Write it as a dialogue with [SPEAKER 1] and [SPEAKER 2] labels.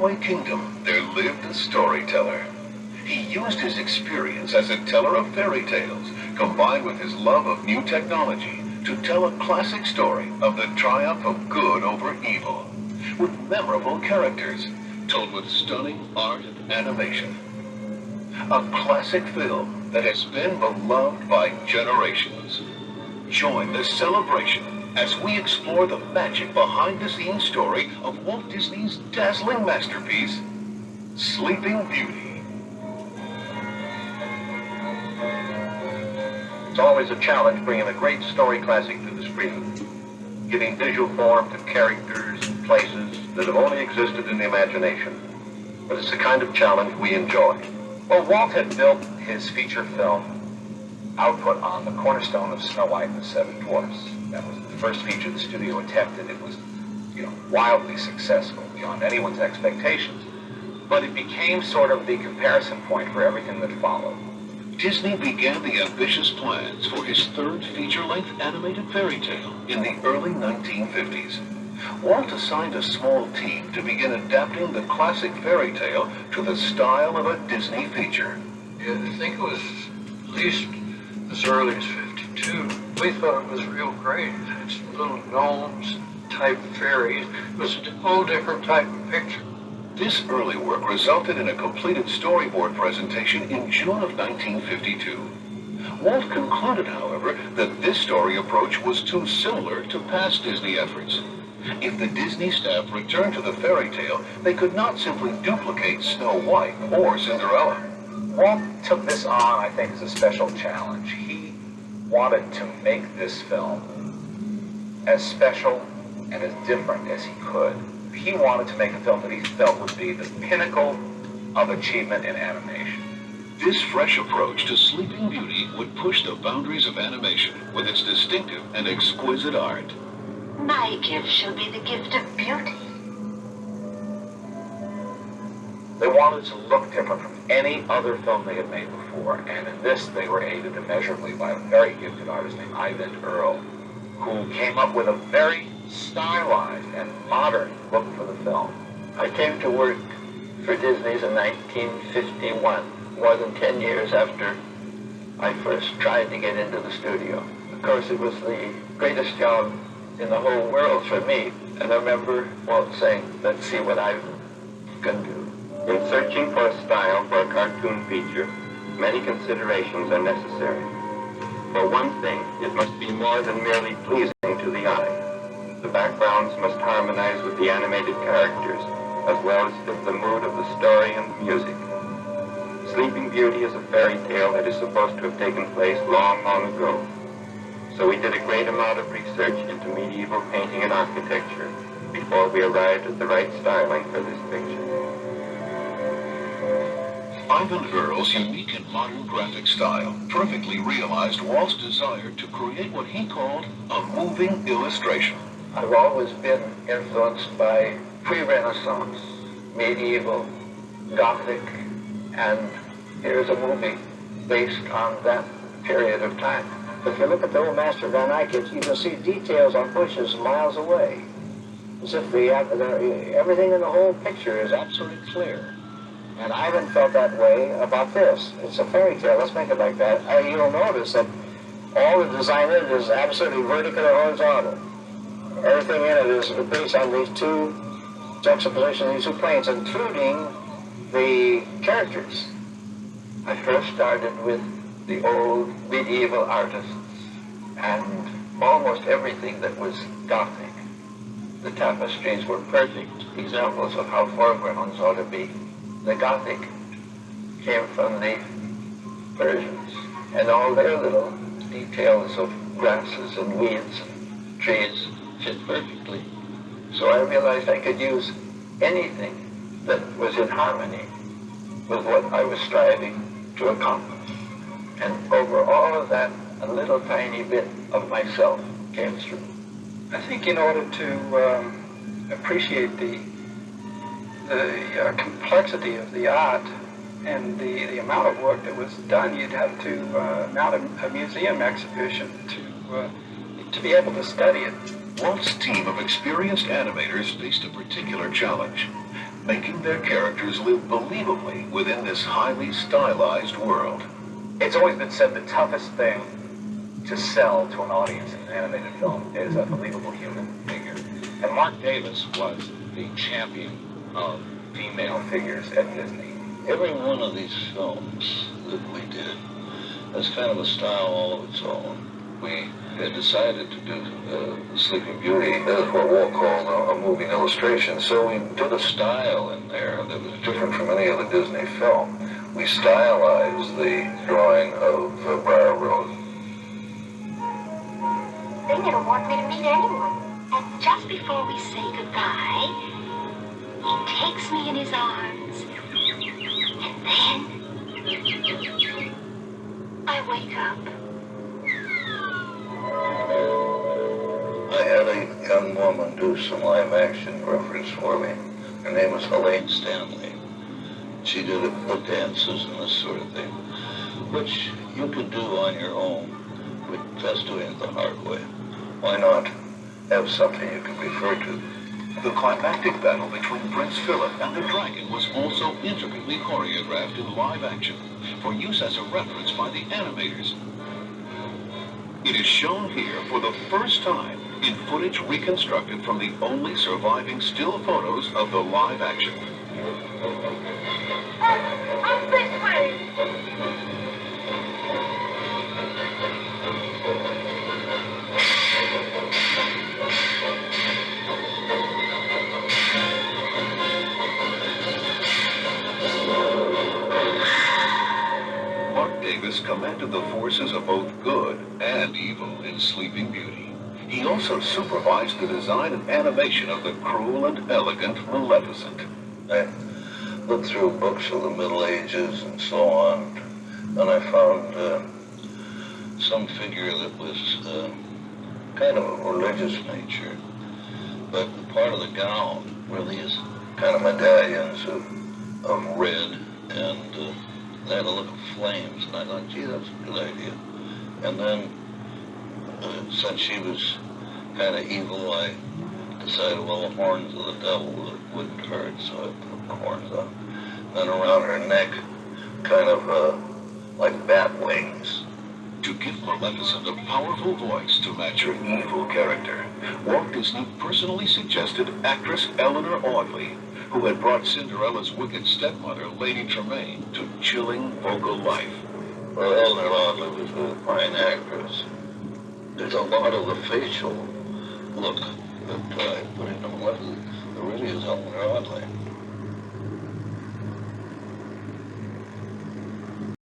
[SPEAKER 1] faraway kingdom, there lived a storyteller. He used his experience as a teller of fairy tales, combined with his love of new technology, to tell a classic story of the triumph of good over evil, with memorable characters, told with stunning art and animation. A classic film that has been beloved by generations. Join the celebration as we explore the magic behind-the-scenes story of Walt Disney's dazzling masterpiece, Sleeping Beauty.
[SPEAKER 2] It's always a challenge bringing a great story classic to the screen, giving visual form to characters and places that have only existed in the imagination. But it's the kind of challenge we enjoy. Well, Walt had built his feature film output on the cornerstone of Snow White and the Seven Dwarfs. That was the first feature the studio attempted. It was, wildly successful beyond anyone's expectations. But it became sort of the comparison point for everything that followed.
[SPEAKER 1] Disney began the ambitious plans for his third feature-length animated fairy tale in the early 1950s. Walt assigned a small team to begin adapting the classic fairy tale to the style of a Disney feature.
[SPEAKER 3] Yeah, I think it was at least as early as 52. We thought it was real great. It's little gnomes type fairies. It was a whole different type of picture.
[SPEAKER 1] This early work resulted in a completed storyboard presentation in June of 1952. Walt concluded, however, that this story approach was too similar to past Disney efforts. If the Disney staff returned to the fairy tale, they could not simply duplicate Snow White or Cinderella.
[SPEAKER 2] Walt took this on, I think, as a special challenge. He wanted to make this film as special and as different as he could. He wanted to make a film that he felt would be the pinnacle of achievement in animation.
[SPEAKER 1] This fresh approach to Sleeping Beauty would push the boundaries of animation with its distinctive and exquisite art.
[SPEAKER 4] My gift shall be the gift of beauty.
[SPEAKER 2] They wanted to look different from any other film they had made before, and in this they were aided immeasurably by a very gifted artist named Ivan Earl, who came up with a very stylized and modern look for the film.
[SPEAKER 5] I came to work for Disney's in 1951, more than 10 years after I first tried to get into the studio. Of course, it was the greatest job in the whole world for me, and I remember Walt saying, "Let's see what I can do."
[SPEAKER 6] In searching for a style for a cartoon feature, many considerations are necessary. For one thing, it must be more than merely pleasing to the eye. The backgrounds must harmonize with the animated characters, as well as fit the mood of the story and music. Sleeping Beauty is a fairy tale that is supposed to have taken place long, long ago. So we did a great amount of research into medieval painting and architecture before we arrived at the right styling for this picture.
[SPEAKER 1] Ivan Earl's unique and modern graphic style perfectly realized Walt's desire to create what he called a moving illustration.
[SPEAKER 5] I've always been influenced by pre-Renaissance, medieval, Gothic, and here's a movie based on that period of time.
[SPEAKER 7] If you look at the old Master Van Eyck, you can see details on bushes miles away, as if everything in the whole picture is absolutely clear. And Ivan felt that way about this. It's a fairy tale. Let's make it like that. You'll notice that all the design in it is absolutely vertical or horizontal. Everything in it is based on these two juxtapositions, these two planes, including the characters.
[SPEAKER 5] I first started with the old medieval artists and almost everything that was Gothic. The tapestries were perfect examples of how foregrounds ought to be. The Gothic came from the Persians, and all their little details of grasses and weeds and trees fit perfectly. So I realized I could use anything that was in harmony with what I was striving to accomplish. And over all of that, a little tiny bit of myself came through.
[SPEAKER 3] I think in order to appreciate the complexity of the art and the amount of work that was done, you'd have to mount a museum exhibition to be able to study it.
[SPEAKER 1] Walt's team of experienced animators faced a particular challenge. making their characters live believably within this highly stylized world.
[SPEAKER 8] It's always been said the toughest thing to sell to an audience in an animated film is a believable human figure. And Mark Davis was the champion of female figures at Disney.
[SPEAKER 9] Every one of these films that we did has kind of a style all of its own. We had decided to do Sleeping Beauty as what we'll call a moving illustration, so we did a style in there that was different from any other Disney film. We stylized the drawing of Briar Rose.
[SPEAKER 4] They never want me to meet anyone. And just before we say goodbye, he takes me in his arms. And then I wake up.
[SPEAKER 9] I had a young woman do some live action reference for me. Her name was Helene Stanley. She did the dances and this sort of thing, which you could do on your own, but that's doing it the hard way. Why not have something you can refer to?
[SPEAKER 1] The climactic battle between Prince Philip and the dragon was also intricately choreographed in live action for use as a reference by the animators. It is shown here for the first time in footage reconstructed from the only surviving still photos of the live action.
[SPEAKER 4] Up this way!
[SPEAKER 1] Mark Davis commanded the forces of both good and evil in Sleeping Beauty. He also supervised the design and animation of the cruel and elegant Maleficent.
[SPEAKER 9] I looked through books of the Middle Ages and so on, and I found some figure that was kind of a religious nature, but part of the gown were these kind of medallions of red, and they had a look of flames, and I thought, gee, that's a good idea. And then, since she was kind of evil, I decided, well, the horns of the devil wouldn't hurt, so I put the horns on. Then around her neck, kind of like bat wings.
[SPEAKER 1] To give Maleficent a powerful voice to match her evil character, Walt Disney personally suggested actress Eleanor Audley, who had brought Cinderella's wicked stepmother, Lady Tremaine, to chilling vocal life.
[SPEAKER 9] Well, Eleanor Audley was a fine actress. There's a lot of the facial look that I put into Maleficent that really is Eleanor Audley.